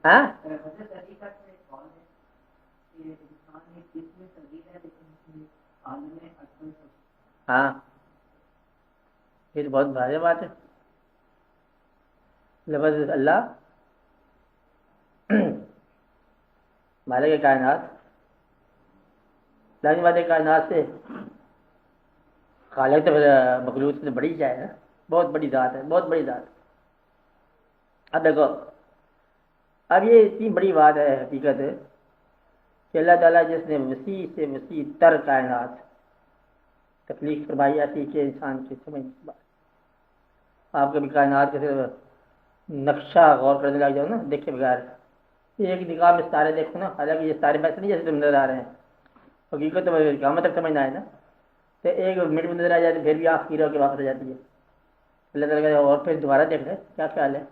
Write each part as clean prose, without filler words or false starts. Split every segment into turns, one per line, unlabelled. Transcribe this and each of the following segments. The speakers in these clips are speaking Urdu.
ہاں ہاں یہ تو بہت واضح بات ہے. لفظ اللہ مالک کائنات لازم بات ہے. کائنات سے خالق تو مخلوق سے بڑی جائے نا, بہت بڑی ذات ہے, بہت بڑی ذات. اب دیکھو, اب یہ اتنی بڑی بات ہے, حقیقت ہے کہ اللہ تعالیٰ جس نے وسیع سے وسیع تر کائنات تکلیف فرمائی آتی کہ انسان کی سمجھ بات. آپ کبھی کائنات کے صرف نقشہ غور کرنے لگ جاؤ نا, دیکھے بغیر ایک نگاہ میں ستارے دیکھو نا, حالانکہ یہ ستارے ویسے نہیں جیسے تم نظر آ رہے ہیں, حقیقت تو قیامت تک سمجھنا ہے نا. تو ایک منٹ میں نظر آ جاتی, پھر بھی آپ کی رو کے واپس آ جاتی ہے. اللہ تعالیٰ کا اور پھر دوبارہ دیکھ رہے کیا خیال ہے,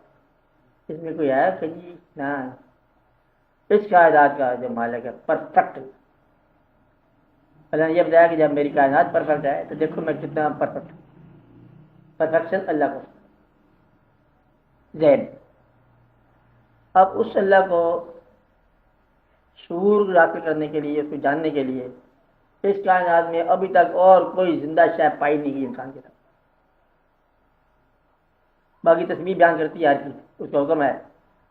اس میں کوئی ہے کہ جی نہ. اس کائنات کا جو مالک ہے پرفیکٹ, اللہ نے یہ بتایا کہ جب میری کائنات پرفیکٹ ہے تو دیکھو میں کتنا پرفیکٹ ہوں. پرفیکشن اللہ کو ذہن. اب اس اللہ کو شعور حاصل کرنے کے لیے, اس کو جاننے کے لیے اس کائنات میں ابھی تک اور کوئی زندہ شے پائی نہیں گئی انسان کے ساتھ. باقی تصویر بیان کرتی ہے ہر چیز, اس کا حکم ہے,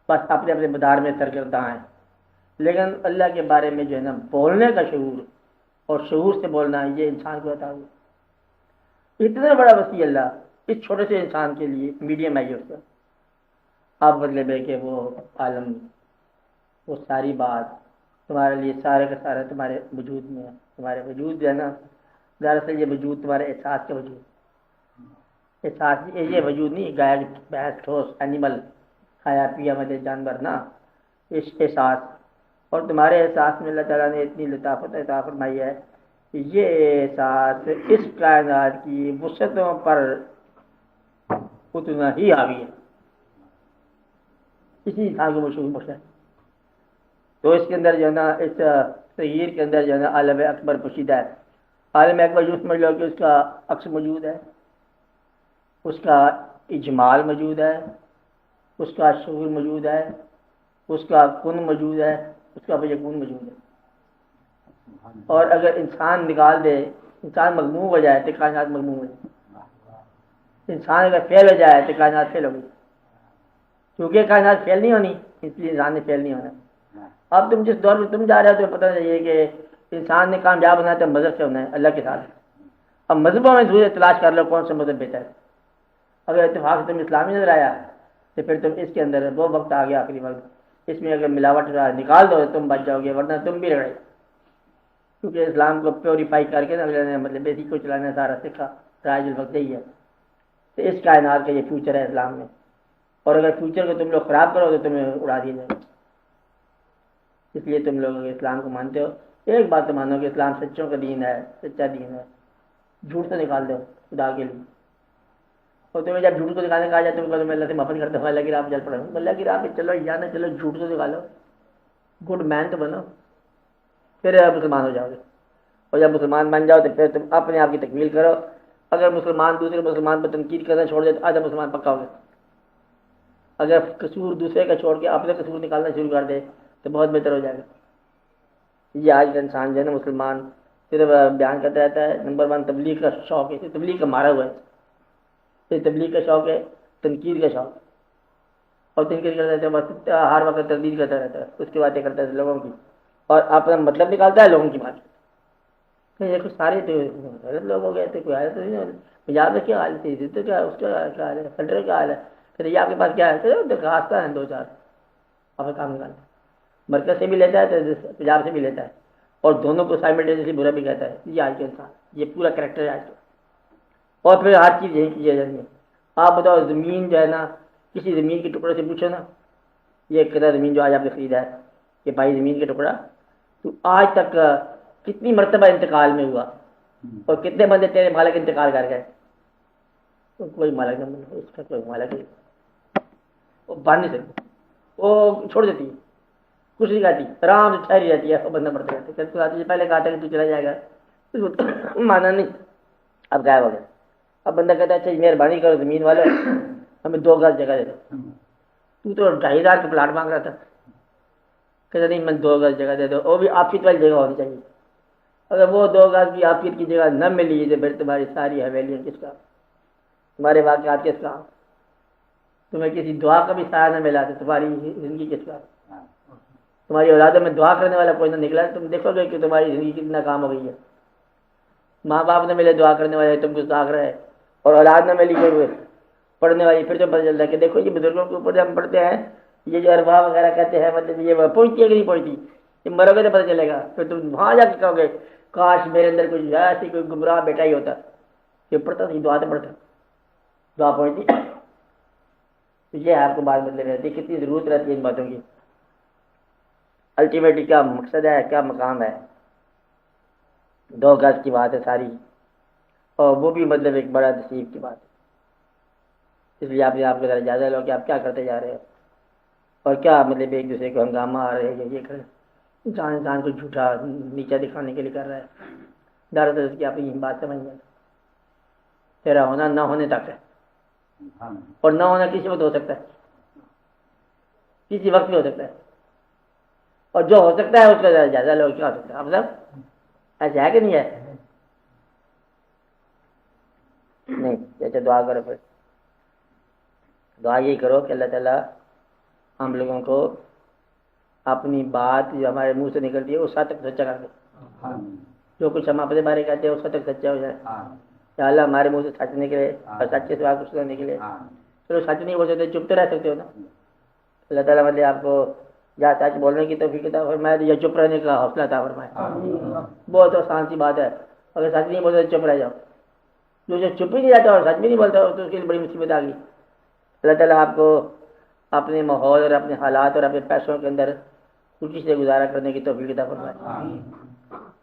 بس اپنے اپنے مدار میں سرگرداں ہیں. لیکن اللہ کے بارے میں جو ہے نا بولنے کا شعور اور شعور سے بولنا, یہ انسان کو عطا ہوا. اتنا بڑا وسیع اللہ اس چھوٹے سے انسان کے لیے میڈیم ہے. اس کا آپ بدلے بے کہ وہ عالم, وہ ساری بات تمہارے لیے سارے کا سارا تمہارے وجود میں ہے. تمہارے وجود جو ہے نا, دراصل یہ وجود تمہارے احساس کا وجود. احساس یہ وجود نہیں گایا بحث ٹھوس اینیمل کھایا پیا والے جانور نا, اس احساس. اور تمہارے احساس میں اللہ تعالیٰ نے اتنی لطافت عطا فرمائی ہے کہ یہ احساس اس کائنات کی وسعتوں پر اتنا ہی حاوی ہے. اسی انسان کو مشہور بخشا. تو اس کے اندر جو ہے نا, اس تغیر کے اندر جو ہے نا عالم اکبر پوشیدہ ہے. عالم اکبر یوں سمجھ لو کہ اس کا عکس موجود ہے, اس کا اجمال موجود ہے, اس کا شعور موجود ہے, اس کا کن موجود ہے, اس کا بیکون موجود ہے. اور اگر انسان نکال دے, انسان مغموم ہو جائے تو کائنات مغموم ہو جائے. انسان اگر فیل ہو جائے تو کائنات فیل ہو گئی. کیونکہ کائنات فیل نہیں ہونی, اس لیے انسان نے فیل نہیں ہونا. اب تم جس دور میں تم جا رہے ہو تو پتہ چاہیے کہ انسان نے کامیاب ہونا ہے تو مذہب سے ہونا ہے, اللہ کے ساتھ. اب مذہبوں میں دوسرے تلاش کر لو کون سا مذہب بہتر ہے. اگر اتفاق سے تم اسلامی نظر آیا تو پھر تم اس کے اندر وہ وقت آ گیا, آخری وقت, اس میں اگر ملاوٹ نکال دو تو تم بچ جاؤ گے, ورنہ تم بھی رگڑے. کیونکہ اسلام کو پیوریفائی کر کے نا, مطلب اسی کو چلانا سارا سکھا, راج الوقت یہی ہے. تو اس کائنات کا یہ فیوچر ہے اسلام میں, اور اگر فیوچر کو تم لوگ خراب کرو تو تمہیں اڑا دیا جائے. اس لیے تم لوگ اسلام کو مانتے ہو, ایک بات تو مانو کہ اسلام سچوں کا دین ہے, سچا دین ہے. جھوٹ سے نکال دو خدا کے لیے. اور تمہیں جب جھوٹ کو نکالنے کا آ جائے تم میں اللہ سے معافی کرتا ہوں, اللہ کی راہ پہ چل پڑا ہوں, اللہ کی راہ پہ چلو یا نہ چلو, جھوٹ کو نکالو, گڈ مین تو بنو, پھر مسلمان ہو جاؤ گے. اور جب مسلمان بن جاؤ تو پھر تم اپنے آپ کی تکمیل کرو. اگر مسلمان دوسرے مسلمان پر تنقید کرنا چھوڑ دے تو آدھا مسلمان پکا ہو گیا. اگر قصور دوسرے کا چھوڑ کے اپنے قصور نکالنا شروع کر دے تو بہت بہتر ہو جائے گا. یہ آج کا انسان جو ہے نا مسلمان صرف بیان کرتا رہتا ہے. نمبر 1 تبلیغ کا شوق ہے, تبلیغ کا مارا ہوا ہے. تبلیغ کا شوق ہے, تنقید کا شوق, اور تنقید کرتا رہتا ہے بس, ہر وقت تردید کرتا رہتا ہے, اس کی باتیں کرتا ہے لوگوں کی, اور اپنا مطلب نکالتا ہے لوگوں کی بات. دیکھو سارے تو غلط لوگ ہو گئے تھے, کوئی حالت نہیں. پنجاب میں کیا حالت تھی, تو کیا اس کا کیا حال ہے, سینٹر کیا حال ہے, پھر آپ کے پاس کیا ہے, درخواست ہیں 2-4 اپنا کام نکالتے. مرکز سے بھی لیتا ہے تو پنجاب سے بھی لیتا ہے, اور دونوں کو سائملٹینیسلی برا بھی کہتا ہے. یہ آج کا انسان, یہ پورا کریکٹر ہے آج کا. اور پھر ہر چیز یہی کی جائے گی. آپ بتاؤ زمین جو ہے نا, کسی زمین کے ٹکڑے سے پوچھو نا, یہ قدر زمین جو آج آپ نے خریدا ہے, یہ بھائی زمین کا ٹکڑا تو آج تک کتنی مرتبہ انتقال میں ہوا, اور کتنے بندے تیرے مالک انتقال کر گئے. کوئی مالک نہیں بنا, اس کا کوئی مالک نہیں, وہ باندھ نہیں سکتی, وہ چھوڑ دیتی ہے, کچھ نہیں کہتی, آرام سے ٹھہری رہتی ہے. بندہ مرتے رہتے, پہلے کہا تھا کہ تو چلا جائے گا, مانا نہیں, اب غائب ہو گیا. اب بندہ کہتا ہے اچھا مہربانی کرو زمین والے, ہمیں 2 گز جگہ دے دو. تو 2,500 کا پلاٹ مانگ رہا تھا, کہتے نہیں میں 2 گز جگہ دے دو، وہ بھی آفیت والی جگہ ہونی چاہیے. اگر وہ 2 گز کی آفیت کی جگہ نہ ملی تو پھر تمہاری ساری حویلیاں کس کا، تمہارے واقعات کس کا، تمہیں کسی دعا کا بھی سایہ نہ ملا تو تمہاری زندگی کس کا. تمہاری اولادوں میں دعا کرنے والا کوئی نہ نکلا، تم دیکھو گے کہ تمہاری زندگی کتنا کام ہو گئی ہے. ماں باپ نہ ملے دعا کرنے والے، تم کو ساکھ رہے، اور اولاد نہ ملی کوئی پڑھنے والی، پھر تو پتہ چلتا ہے کہ دیکھو یہ بزرگوں کے اوپر ہم پڑھتے ہیں، یہ جو ارباب وغیرہ کہتے ہیں مطلب یہ پہنچتی ہے کہ نہیں پہنچتی، یہ مرو گے تو پتہ چلے گا. پھر تم وہاں جا کے کہو گے کاش میرے اندر کچھ ایسی کوئی گمراہ بیٹا ہی ہوتا کہ پڑھتا تھا، دعا تو پڑھتا، دعا پہنچتی. یہ آپ کو بات بدلے رہتی ہے، کتنی ضرورت رہتی ہے ان باتوں کی. الٹیمیٹلی کیا مقصد ہے، کیا مقام ہے. 2 گز کی بات ہے ساری، اور وہ بھی مطلب ایک بڑا نصیب کی بات ہے. اس لیے آپ کے ذرا جائزہ لو کہ آپ کیا کرتے جا رہے ہیں، اور کیا مطلب ایک دوسرے کو ہنگامہ آ رہے ہیں. یہ انسان کو جھوٹا نیچا دکھانے کے لیے کر رہا ہے. دراصل اس کی اپنی بات سمجھ میں، تیرا ہونا نہ ہونے تک ہے، اور نہ ہونا کسی وقت ہو سکتا ہے، کسی وقت بھی ہو سکتا ہے. اور جو ہو سکتا ہے اس کا جائزہ لو کیا ہو سکتا ہے. آپ سب ایسا ہے کہ نہیں ہے؟ نہیں. جیسے دعا کرو، پھر دعا یہی کرو کہ اللہ تعالیٰ ہم لوگوں کو اپنی بات جو ہمارے منہ سے نکلتی ہے اس حد تک سچا کر دے. جو کچھ ہم اپنے بارے کہتے ہیں اس حد تک سچا ہو جائے. یا اللہ ہمارے منہ سے سچ نکلے اور سچے سے کچھ نہ نکلے. چلو سچ نہیں بول سکتے، چپ تو رہ سکتے ہو نا. اللہ تعالیٰ مطلب آپ کو یا سچ بولنے کی توفیق عطا فرمائے یا چپ رہنے کا حوصلہ عطا فرمائے. بہت آسان سی بات ہے. اگر سچ نہیں بولتے چپ رہ جاؤ. جو چپ ہی نہیں رہتا اور سچ بھی نہیں بولتا تو اس کے لیے بڑی مصیبت آ گئی. اللہ تعالیٰ آپ کو اپنے ماحول اور اپنے حالات اور اپنے پیسوں کے اندر خوشی سے گزارا کرنے کی توفیق عطا فرمائے.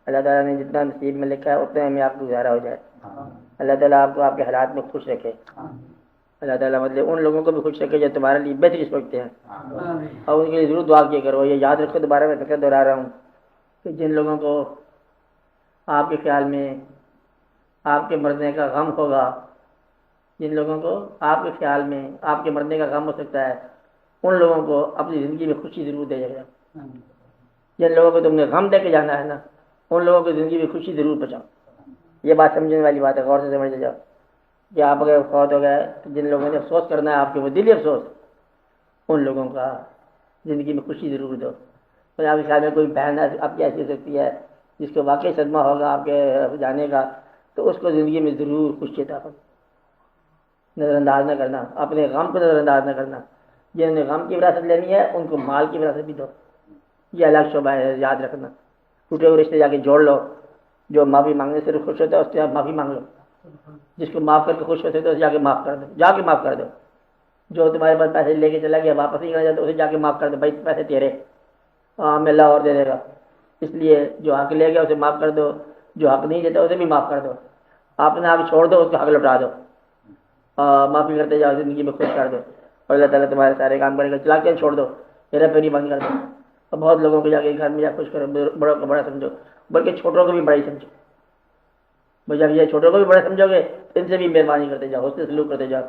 اللہ تعالیٰ نے جتنا نصیب میں لکھا ہے اتنے میں آپ کو گزارا ہو جائے. اللہ تعالیٰ آپ کو آپ کے حالات میں خوش رکھے. اللہ تعالیٰ مطلب ان لوگوں کو بھی خوش رکھے جو تمہارے لیے بہتری سوچتے ہیں، اور ان کے لیے ضرور دعا کیا کرو. یہ یاد رکھو، دوبارہ میں فکر دہرا رہا ہوں کہ جن لوگوں کو آپ کے خیال میں آپ کے مرنے کا غم ہوگا، جن لوگوں کو آپ کے خیال میں آپ کے مرنے کا غم ہو سکتا ہے، ان لوگوں کو اپنی زندگی میں خوشی ضرور دے جائے گا. جن لوگوں کو تم نے غم دے کے جانا ہے نا، ان لوگوں کو زندگی میں خوشی ضرور پہنچاؤ. یہ بات سمجھنے والی بات ہے، غور سے سمجھ جاؤ کہ آپ اگر فوت ہو گئے تو جن لوگوں نے افسوس کرنا ہے آپ کے وہ دلی افسوس، ان لوگوں کا زندگی میں خوشی ضرور دو. اور آپ کے خیال میں کوئی بہن آپ کی ایسی ہو سکتی ہے جس کو واقعی صدمہ ہوگا آپ کے جانے کا، تو اس کو زندگی میں ضرور خوشی عطا فرمائے. نظر انداز نہ کرنا، اپنے غم کو نظر انداز نہ کرنا. جنہوں نے غم کی وراثت لینی ہے ان کو مال کی وراثت بھی دو. یہ الگ شعبہ ہے، یاد رکھنا. ٹوٹے ہوئے رشتے جا کے جوڑ لو. جو معافی مانگنے سے خوش ہوتا ہے اس سے آپ معافی مانگ لو. جس کو معاف کر کے خوش ہوتے تو اسے جا کے معاف کر دو، جا کے معاف کر دو. جو تمہارے پاس پیسے لے کے چلا گیا واپس نہیں کرنا چاہتا اسے جا کے معاف کر دو. بھائی پیسے تیرے، ہمیں اللہ اور دے دے گا. اس لیے جو حق لے گیا اسے معاف کر دو، جو حق نہیں دیتا اسے بھی معاف کر دو. اپنے آپ چھوڑ دو، اس کا حق لوٹا دو. معافی کرتے جاؤ، زندگی میں خوش کر دو، اور اللہ تعالیٰ تمہارے سارے کام کرے گا. چلا کے چھوڑ دو، میرا پیری بند کر دو. اور بہت لوگوں کو جا کے گھر میں جا خوش کرو. بڑوں کو بڑا سمجھو، بلکہ چھوٹوں کو بھی بڑا ہی سمجھو. جب یہ چھوٹوں کو بھی بڑا سمجھو گے ان سے بھی مہربانی کرتے جاؤ، حسن سلوک کرتے جاؤ،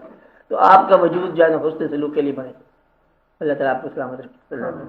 تو آپ کا وجود جو ہے نا حسن سلوک کے لیے بنے. اللہ تعالیٰ آپ کو سلامت رکھے.